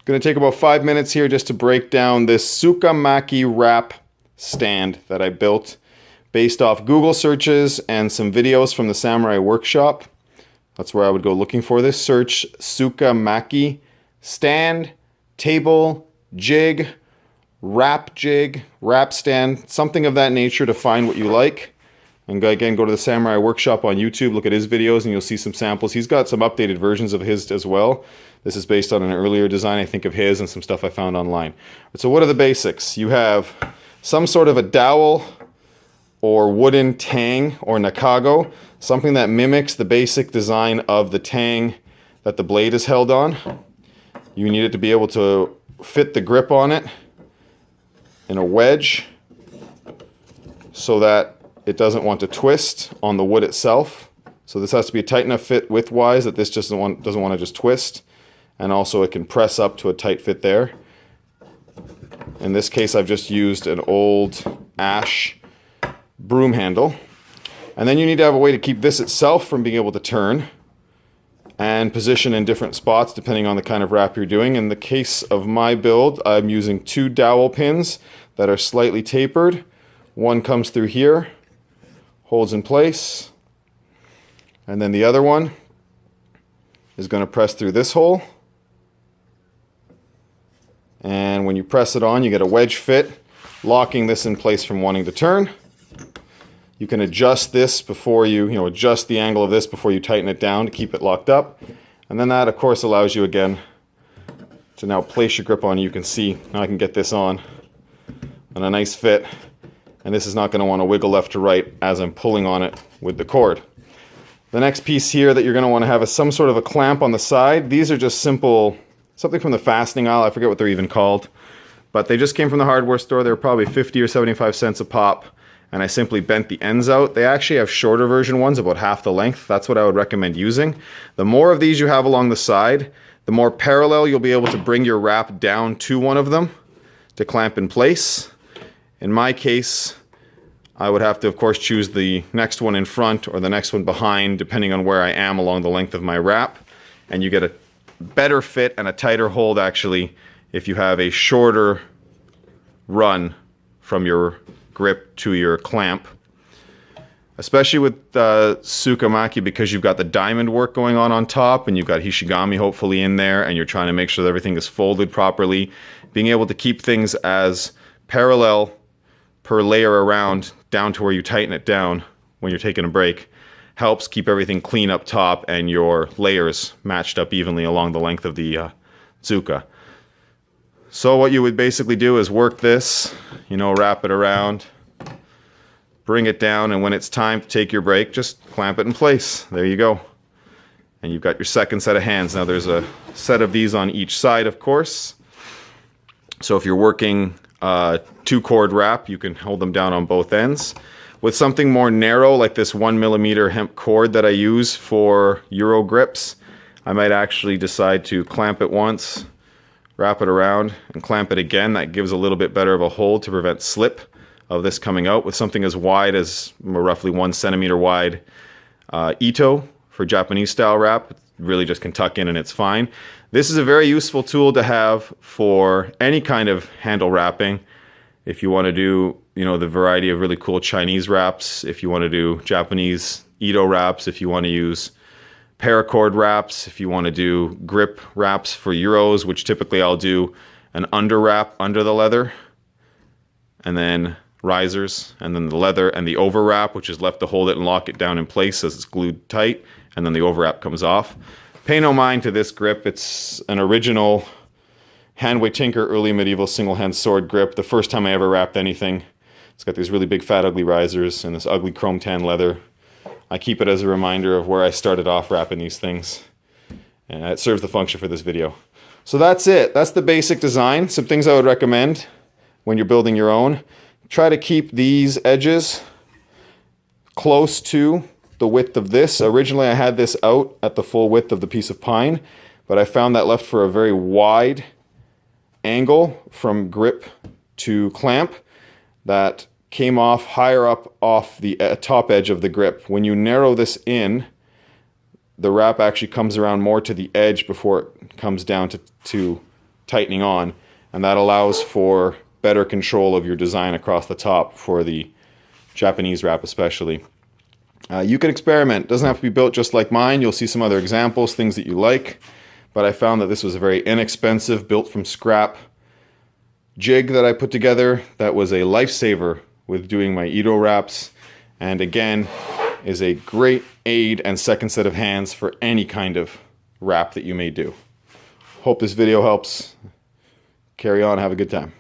Going to take about 5 minutes here just to break down this Itomaki wrap stand that I built based off Google searches and some videos from the Samurai Workshop. That's where I would go looking for this. Search Itomaki stand, table, jig, wrap stand, something of that nature to find what you like. And again, go to the Samurai Workshop on YouTube, look at his videos, and you'll see some samples. He's got some updated versions of his as well. This is based on an earlier design, I think, of his and some stuff I found online. So what are the basics? You have some sort of a dowel or wooden tang or nakago, something that mimics the basic design of the tang that the blade is held on. You need it to be able to fit the grip on it in a wedge so that it doesn't want to twist on the wood itself. So this has to be a tight enough fit width-wise that this just doesn't want to just twist. And also it can press up to a tight fit there. In this case, I've just used an old ash broom handle. And then you need to have a way to keep this itself from being able to turn and position in different spots depending on the kind of wrap you're doing. In the case of my build, I'm using 2 dowel pins that are slightly tapered. One comes through here, holds in place, and then the other one is going to press through this hole. And when you press it on, you get a wedge fit, locking this in place from wanting to turn. You can adjust this before you adjust the angle of this before you tighten it down to keep it locked up. And then that, of course, allows you again to now place your grip on. You can see now I can get this on and a nice fit. And this is not going to want to wiggle left to right as I'm pulling on it with the cord. The next piece here that you're going to want to have is some sort of a clamp on the side. These are just simple, something from the fastening aisle. I forget what they're even called. But they just came from the hardware store. They were probably 50 or 75 cents a pop. And I simply bent the ends out. They actually have shorter version ones, about half the length. That's what I would recommend using. The more of these you have along the side, the more parallel you'll be able to bring your wrap down to one of them to clamp in place. In my case, I would have to, of course, choose the next one in front or the next one behind, depending on where I am along the length of my wrap. And you get a better fit and a tighter hold, actually, if you have a shorter run from your grip to your clamp. Especially with Itomaki, because you've got the diamond work going on top, and you've got Hishigami hopefully in there, and you're trying to make sure that everything is folded properly. Being able to keep things as parallel per layer around down to where you tighten it down when you're taking a break helps keep everything clean up top and your layers matched up evenly along the length of the Tsuka. So what you would basically do is work this, wrap it around, bring it down, and when it's time to take your break, just clamp it in place. There you go. And you've got your second set of hands. Now there's a set of these on each side, of course. So if you're working 2-cord wrap, you can hold them down on both ends. With something more narrow, like this 1mm hemp cord that I use for Euro grips, I might actually decide to clamp it once, wrap it around, and clamp it again. That gives a little bit better of a hold to prevent slip of this coming out. With something as wide as roughly 1 centimeter wide Ito for Japanese style wrap, it really just can tuck in and it's fine. This is a very useful tool to have for any kind of handle wrapping. If you want to do, the variety of really cool Chinese wraps, if you want to do Japanese Ito wraps, if you want to use paracord wraps, if you want to do grip wraps for Euros, which typically I'll do an under wrap under the leather, and then risers, and then the leather and the over wrap, which is left to hold it and lock it down in place as it's glued tight, and then the over wrap comes off. Pay no mind to this grip. It's an original Handway Tinker early medieval single-hand sword grip. The first time I ever wrapped anything. It's got these really big fat ugly risers and this ugly chrome tan leather. I keep it as a reminder of where I started off wrapping these things. And it serves the function for this video. So that's it. That's the basic design. Some things I would recommend when you're building your own. Try to keep these edges close to the width of this. Originally I had this out at the full width of the piece of pine, but I found that left for a very wide angle from grip to clamp that came off higher up off the top edge of the grip. When you narrow this in, the wrap actually comes around more to the edge before it comes down to tightening on, and that allows for better control of your design across the top for the Japanese wrap especially. You can experiment. It doesn't have to be built just like mine. You'll see some other examples, things that you like, but I found that this was a very inexpensive, built from scrap jig that I put together that was a lifesaver with doing my Ito wraps, and again is a great aid and second set of hands for any kind of wrap that you may do. Hope this video helps. Carry on, have a good time.